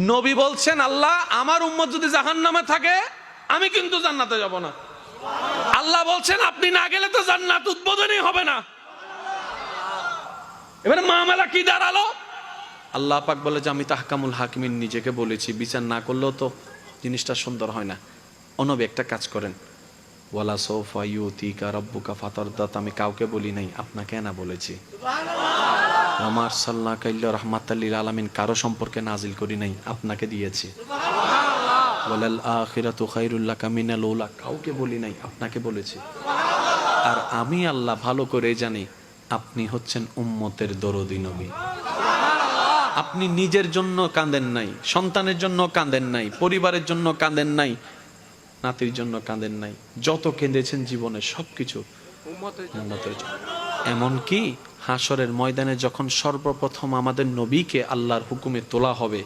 নবী বলছেন, আল্লাহ আমার উম্মত যদি জাহান্নামে থাকে আমি কিন্তু জান্নাতে যাব না। আল্লাহ বলছেন আপনি না গেলে তো জান্নাত উদ্বোধনই হবে না। এবারে মামলা কি দাঁড়ালো? আল্লাহ পাক বলে যে আমি তাহকামুল হাকিমিন নিজেকে বলেছি, বিচার না করলেও তো জিনিসটা সুন্দর হয় না। ও নবী একটা কাজ করেন, ওয়ালা সৌফা ইউতিকা রাব্বুকা ফাতারদাত, আমি কাউকে বলি নাই, আপনাকে না বলেছি। আমার সাল্লাহ কাইল্লা রাহমাতাল লিল আলামিন, কারো সম্পর্কে নাজিল করি নাই, আপনাকে দিয়েছি। ওয়ালাল আখিরাতু খায়রুল লাকা মিনাল উলা, কাউকে বলি নাই, আপনাকে বলেছি। আর আমি আল্লাহ ভালো করে জানি আপনি হচ্ছেন উম্মতের দরদি নবী। আপনি নিজের জন্য কাঁদেন নাই, সন্তানের জন্য কাঁদেন নাই, পরিবারের জন্য কাঁদেন নাই, নাতির জন্য কাঁদেন নাই, যত কেঁদেছেন জীবনে সবকিছু উম্মতের জন্য। এমনকি হাসরের ময়দানে যখন সর্বপ্রথম আমাদের নবীকে আল্লাহর হুকুমে তোলা হবে,